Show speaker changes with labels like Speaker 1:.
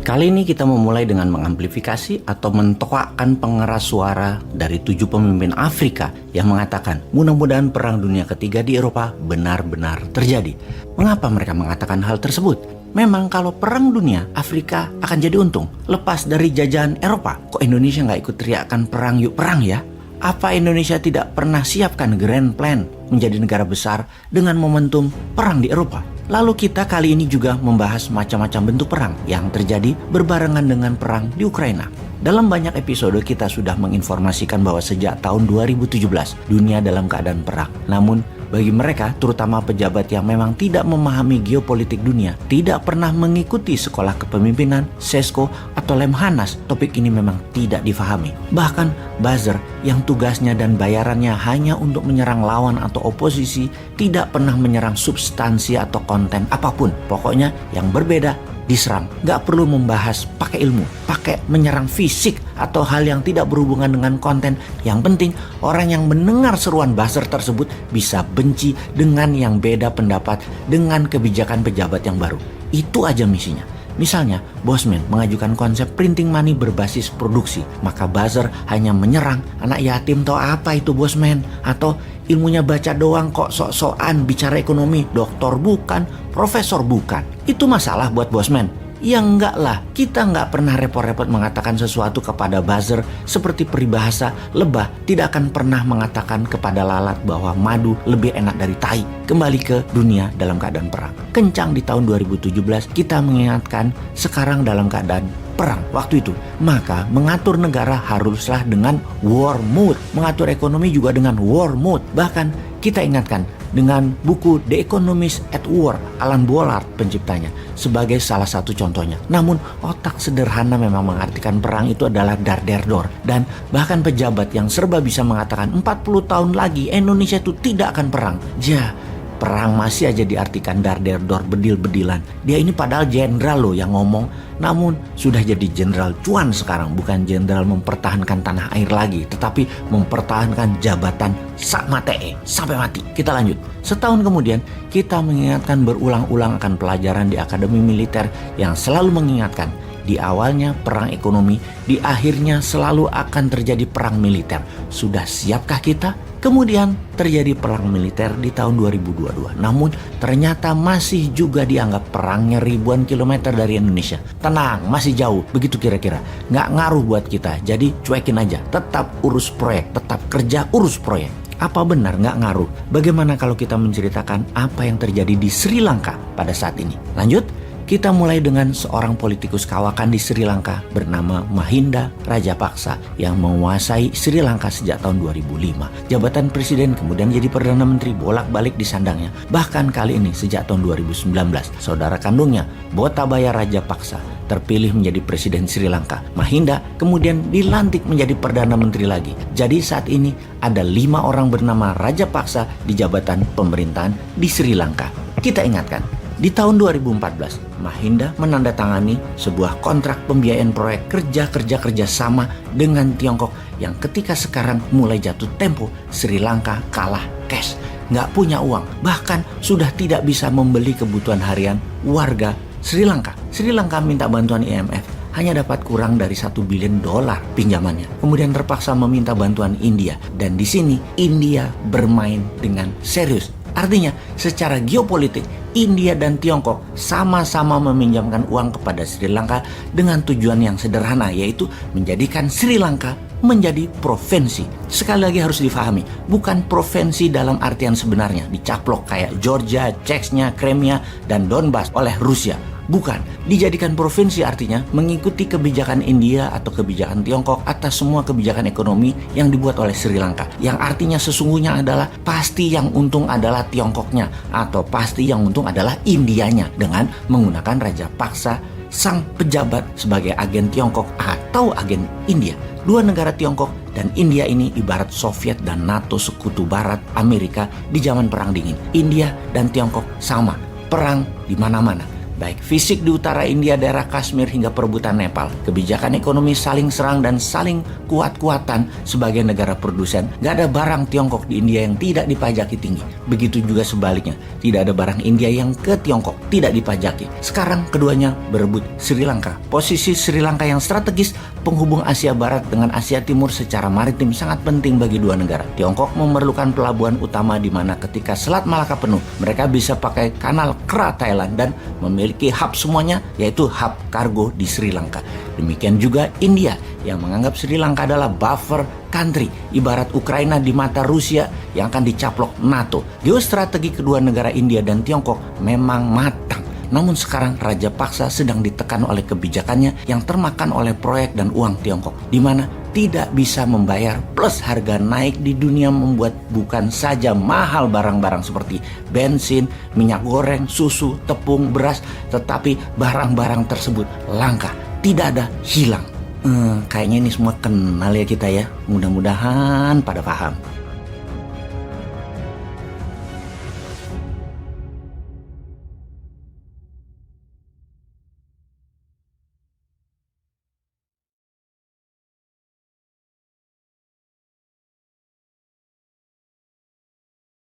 Speaker 1: Kali ini kita memulai dengan mengamplifikasi atau mentoakkan pengeras suara dari 7 pemimpin Afrika yang mengatakan mudah-mudahan Perang Dunia Ketiga di Eropa benar-benar terjadi. Mengapa mereka mengatakan hal tersebut? Memang kalau perang dunia, Afrika akan jadi untung. Lepas dari jajahan Eropa, kok Indonesia nggak ikut teriakan perang yuk perang ya? Apa Indonesia tidak pernah siapkan grand plan menjadi negara besar dengan momentum perang di Eropa? Lalu kita kali ini juga membahas macam-macam bentuk perang yang terjadi berbarengan dengan perang di Ukraina. Dalam banyak episode kita sudah menginformasikan bahwa sejak tahun 2017 dunia dalam keadaan perang. Namun bagi mereka, terutama pejabat yang memang tidak memahami geopolitik dunia, tidak pernah mengikuti sekolah kepemimpinan, SESCO, atau Lemhanas, topik ini memang tidak difahami. Bahkan buzzer yang tugasnya dan bayarannya hanya untuk menyerang lawan atau oposisi, tidak pernah menyerang substansi atau konten apapun. Pokoknya yang berbeda diserang. Gak perlu membahas pakai ilmu, pakai menyerang fisik atau hal yang tidak berhubungan dengan konten. Yang penting orang yang mendengar seruan buzzer tersebut bisa benci dengan yang beda pendapat dengan kebijakan pejabat yang baru. Itu aja misinya. Misalnya, Bosman mengajukan konsep printing money berbasis produksi, maka buzzer hanya menyerang anak yatim. Tahu apa itu Bosman? Atau ilmunya baca doang kok sok-sokan bicara ekonomi, doktor bukan, profesor bukan. Itu masalah buat Bosman? Ya enggak lah, kita enggak pernah repot-repot mengatakan sesuatu kepada buzzer seperti peribahasa lebah tidak akan pernah mengatakan kepada lalat bahwa madu lebih enak dari tai. Kembali ke dunia dalam keadaan perang. Kencang di tahun 2017 kita mengingatkan sekarang dalam keadaan perang waktu itu. Maka mengatur negara haruslah dengan war mode. Mengatur ekonomi juga dengan war mode. Bahkan kita ingatkan dengan buku The Economist at War, Alan Bollard penciptanya, sebagai salah satu contohnya. Namun otak sederhana memang mengartikan perang itu adalah dar der dor. Dan bahkan pejabat yang serba bisa mengatakan 40 tahun lagi Indonesia itu tidak akan perang. Perang masih aja diartikan dar der dor, bedil-bedilan. Dia ini padahal jenderal loh yang ngomong, namun sudah jadi jenderal cuan sekarang. Bukan jenderal mempertahankan tanah air lagi, tetapi mempertahankan jabatan sak matee sampai mati. Kita lanjut. Setahun kemudian kita mengingatkan berulang-ulang akan pelajaran di Akademi Militer yang selalu mengingatkan di awalnya perang ekonomi, di akhirnya selalu akan terjadi perang militer. Sudah siapkah kita? Kemudian terjadi perang militer di tahun 2022. Namun ternyata masih juga dianggap perangnya ribuan kilometer dari Indonesia. Tenang, masih jauh. Begitu kira-kira. Nggak ngaruh buat kita. Jadi cuekin aja. Tetap urus proyek. Tetap kerja urus proyek. Apa benar nggak ngaruh? Bagaimana kalau kita menceritakan apa yang terjadi di Sri Lanka pada saat ini? Lanjut. Kita mulai dengan seorang politikus kawakan di Sri Lanka bernama Mahinda Rajapaksa yang menguasai Sri Lanka sejak tahun 2005. Jabatan presiden kemudian jadi Perdana Menteri bolak-balik disandangnya. Bahkan kali ini sejak tahun 2019, saudara kandungnya Gotabaya Rajapaksa terpilih menjadi presiden Sri Lanka. Mahinda kemudian dilantik menjadi Perdana Menteri lagi. Jadi saat ini ada 5 orang bernama Rajapaksa di jabatan pemerintahan di Sri Lanka. Kita ingatkan, di tahun 2014, Mahinda menandatangani sebuah kontrak pembiayaan proyek kerja sama dengan Tiongkok yang ketika sekarang mulai jatuh tempo, Sri Lanka kalah cash, nggak punya uang, bahkan sudah tidak bisa membeli kebutuhan harian warga Sri Lanka. Sri Lanka minta bantuan IMF, hanya dapat kurang dari $1 billion pinjamannya. Kemudian terpaksa meminta bantuan India, dan di sini India bermain dengan serius. Artinya secara geopolitik India dan Tiongkok sama-sama meminjamkan uang kepada Sri Lanka dengan tujuan yang sederhana, yaitu menjadikan Sri Lanka menjadi provinsi. Sekali lagi harus difahami, bukan provinsi dalam artian sebenarnya dicaplok kayak Georgia, Chechnya, Crimea, dan Donbas oleh Rusia. Bukan, dijadikan provinsi artinya mengikuti kebijakan India atau kebijakan Tiongkok atas semua kebijakan ekonomi yang dibuat oleh Sri Lanka. Yang artinya sesungguhnya adalah pasti yang untung adalah Tiongkoknya atau pasti yang untung adalah Indianya dengan menggunakan Rajapaksa sang pejabat sebagai agen Tiongkok atau agen India. Dua negara Tiongkok dan India ini ibarat Soviet dan NATO sekutu barat Amerika di zaman Perang Dingin. India dan Tiongkok sama, perang di mana-mana. baik fisik di utara India, daerah Kashmir hingga perebutan Nepal. Kebijakan ekonomi saling serang dan saling kuat-kuatan sebagai negara produsen. Gak ada barang Tiongkok di India yang tidak dipajaki tinggi. Begitu juga sebaliknya, tidak ada barang India yang ke Tiongkok tidak dipajaki. Sekarang keduanya berebut Sri Lanka. Posisi Sri Lanka yang strategis, penghubung Asia Barat dengan Asia Timur secara maritim sangat penting bagi dua negara. Tiongkok memerlukan pelabuhan utama di mana ketika Selat Malaka penuh, mereka bisa pakai kanal Kra Thailand dan memiliki hub semuanya, yaitu hub kargo di Sri Lanka. Demikian juga India yang menganggap Sri Lanka adalah buffer country, ibarat Ukraina di mata Rusia yang akan dicaplok NATO. Geostrategi kedua negara India dan Tiongkok memang matang. Namun sekarang Raja Paksa sedang ditekan oleh kebijakannya yang termakan oleh proyek dan uang Tiongkok, di mana tidak bisa membayar plus harga naik di dunia membuat bukan saja mahal barang-barang seperti bensin, minyak goreng, susu, tepung, beras, tetapi barang-barang tersebut langka, tidak ada, hilang. Kayaknya ini semua kenal ya kita ya. Mudah-mudahan pada paham.